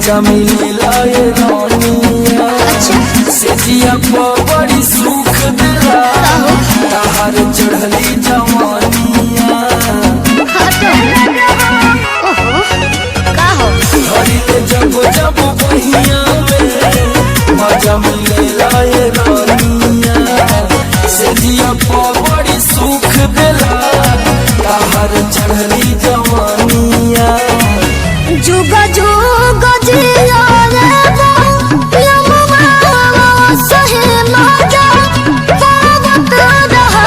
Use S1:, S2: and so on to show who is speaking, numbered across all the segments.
S1: मजा मिलेला ये रानिया से जिया बड़ी सुख दिला ताहर चढ़ली जवानिया हरी ले जब जब बहिया में मजा मिलेला ये रानिया से जिया बड़ी सुख दिला ताहर चढ़ली जवानिया
S2: जुगा जुगा जिया रे सही मजा पावत रहा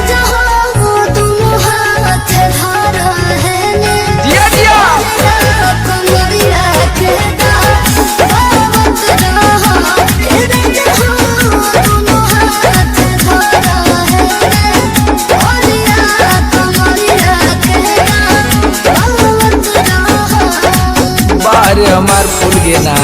S2: जहाँ तुम हाथ धरा है ने कमरिया के पावत रहा जहाँ तुम हाथ धरा है ने कमरिया के पावत रहा
S1: बारे हमार फूल गे ना।